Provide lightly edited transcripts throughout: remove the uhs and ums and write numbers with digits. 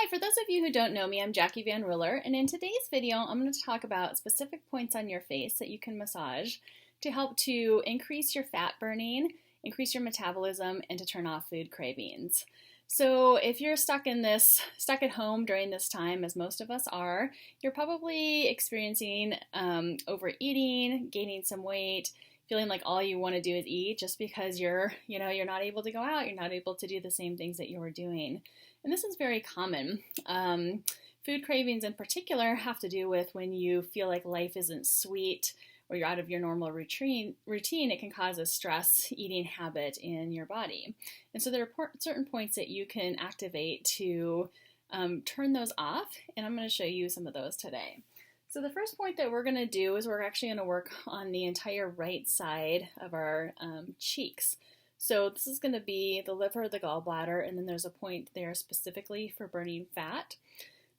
Hi, for those of you who don't know me, I'm Jackie Van Ruler, and in today's video, I'm going to talk about specific points on your face that you can massage to help to increase your fat burning, increase your metabolism, and to turn off food cravings. So if you're stuck at home during this time, as most of us are, you're probably experiencing overeating, gaining some weight, feeling like all you want to do is eat just because you're not able to go out, you're not able to do the same things that you were doing. And this is very common. Food cravings in particular have to do with when you feel like life isn't sweet or you're out of your normal routine, it can cause a stress eating habit in your body. And so there are certain points that you can activate to turn those off, and I'm going to show you some of those today. So the first point that we're going to do is we're actually going to work on the entire right side of our cheeks. So this is going to be the liver, the gallbladder, and then there's a point there specifically for burning fat.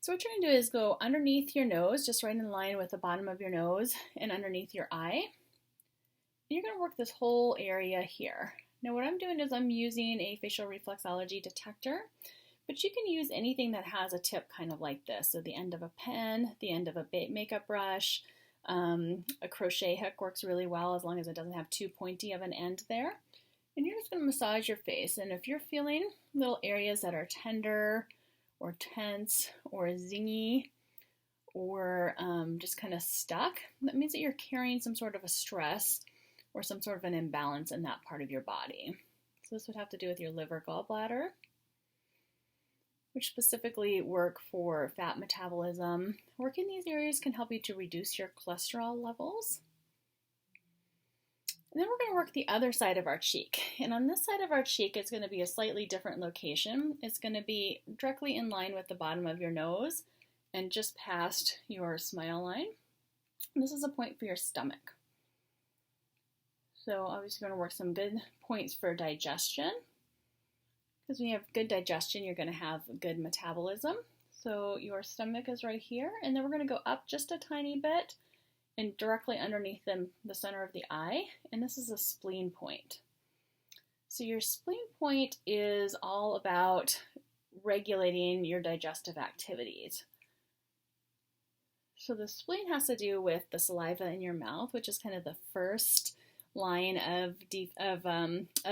So what you're going to do is go underneath your nose, just right in line with the bottom of your nose and underneath your eye. And you're going to work this whole area here. Now what I'm doing is I'm using a facial reflexology detector, but you can use anything that has a tip kind of like this. So the end of a pen, the end of a makeup brush, a crochet hook works really well as long as it doesn't have too pointy of an end there. And you're just going to massage your face. And if you're feeling little areas that are tender or tense or zingy or just kind of stuck, that means that you're carrying some sort of a stress or some sort of an imbalance in that part of your body. So this would have to do with your liver, gallbladder, which specifically work for fat metabolism. Working these areas can help you to reduce your cholesterol levels. And then we're going to work the other side of our cheek. And on this side of our cheek, it's going to be a slightly different location. It's going to be directly in line with the bottom of your nose and just past your smile line. And this is a point for your stomach. So obviously we're going to work some good points for digestion. Because when you have good digestion, you're going to have good metabolism. So your stomach is right here. And then we're going to go up just a tiny bit and directly underneath the center of the eye, and this is a spleen point. So your spleen point is all about regulating your digestive activities. So the spleen has to do with the saliva in your mouth, which is kind of the first line of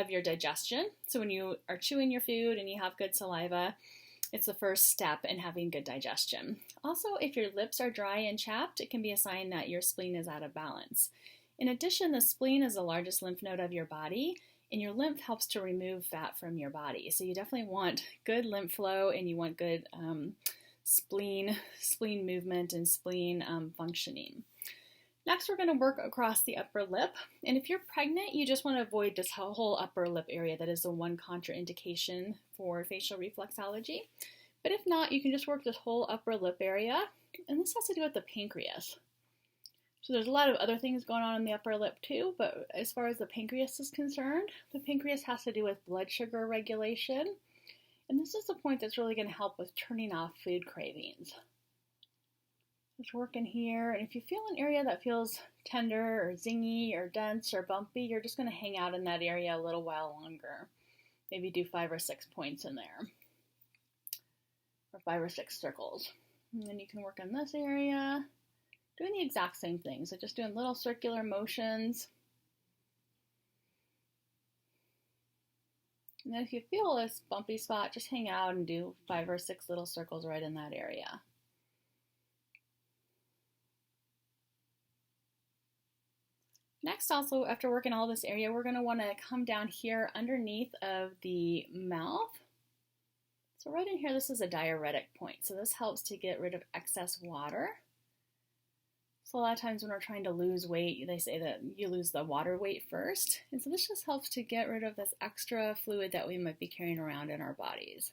your digestion. So when you are chewing your food and you have good saliva, it's the first step in having good digestion. Also, if your lips are dry and chapped, it can be a sign that your spleen is out of balance. In addition, the spleen is the largest lymph node of your body, and your lymph helps to remove fat from your body. So you definitely want good lymph flow, and you want good spleen movement and spleen functioning. Next, we're going to work across the upper lip. And if you're pregnant, you just want to avoid this whole upper lip area. That is the one contraindication for facial reflexology. But if not, you can just work this whole upper lip area. And this has to do with the pancreas. So there's a lot of other things going on in the upper lip too, but as far as the pancreas is concerned, the pancreas has to do with blood sugar regulation. And this is the point that's really going to help with turning off food cravings. Just working here, and if you feel an area that feels tender or zingy or dense or bumpy, you're just going to hang out in that area a little while longer. Maybe do 5 or 6 points in there, or 5 or 6 circles. And then you can work in this area, doing the exact same thing. So just doing little circular motions. And then if you feel this bumpy spot, just hang out and do 5 or 6 little circles right in that area. Next, also, after working all this area, we're going to want to come down here underneath of the mouth. So right in here, this is a diuretic point. So this helps to get rid of excess water. So a lot of times when we're trying to lose weight, they say that you lose the water weight first. And so this just helps to get rid of this extra fluid that we might be carrying around in our bodies.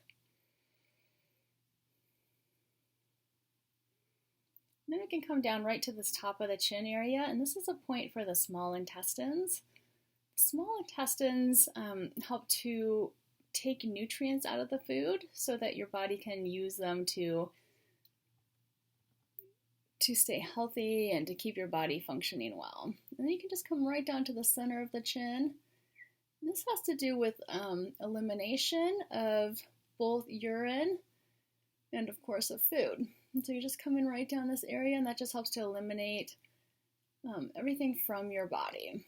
Then we can come down right to this top of the chin area, and this is a point for the small intestines. Small intestines help to take nutrients out of the food so that your body can use them to stay healthy and to keep your body functioning well. And then you can just come right down to the center of the chin. This has to do with elimination of both urine and of course of food. And so you're just coming right down this area, and that just helps to eliminate everything from your body.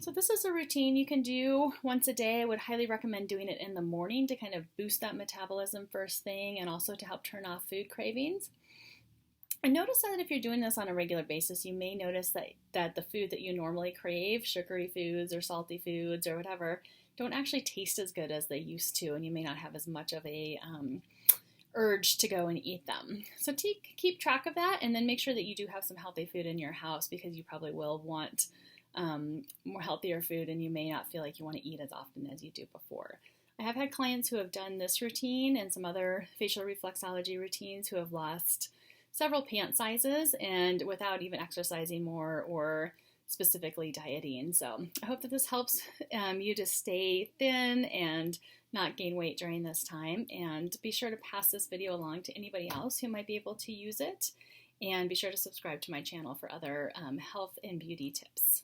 So this is a routine you can do once a day. I would highly recommend doing it in the morning to kind of boost that metabolism first thing, and also to help turn off food cravings. I notice that if you're doing this on a regular basis, you may notice that the food that you normally crave, sugary foods or salty foods or whatever, don't actually taste as good as they used to, and you may not have as much of a urge to go and eat them. So keep track of that, and then make sure that you do have some healthy food in your house, because you probably will want more healthier food, and you may not feel like you want to eat as often as you do before. I have had clients who have done this routine and some other facial reflexology routines who have lost several pant sizes and without even exercising more or specifically dieting. So I hope that this helps you to stay thin and not gain weight during this time. And be sure to pass this video along to anybody else who might be able to use it. And be sure to subscribe to my channel for other health and beauty tips.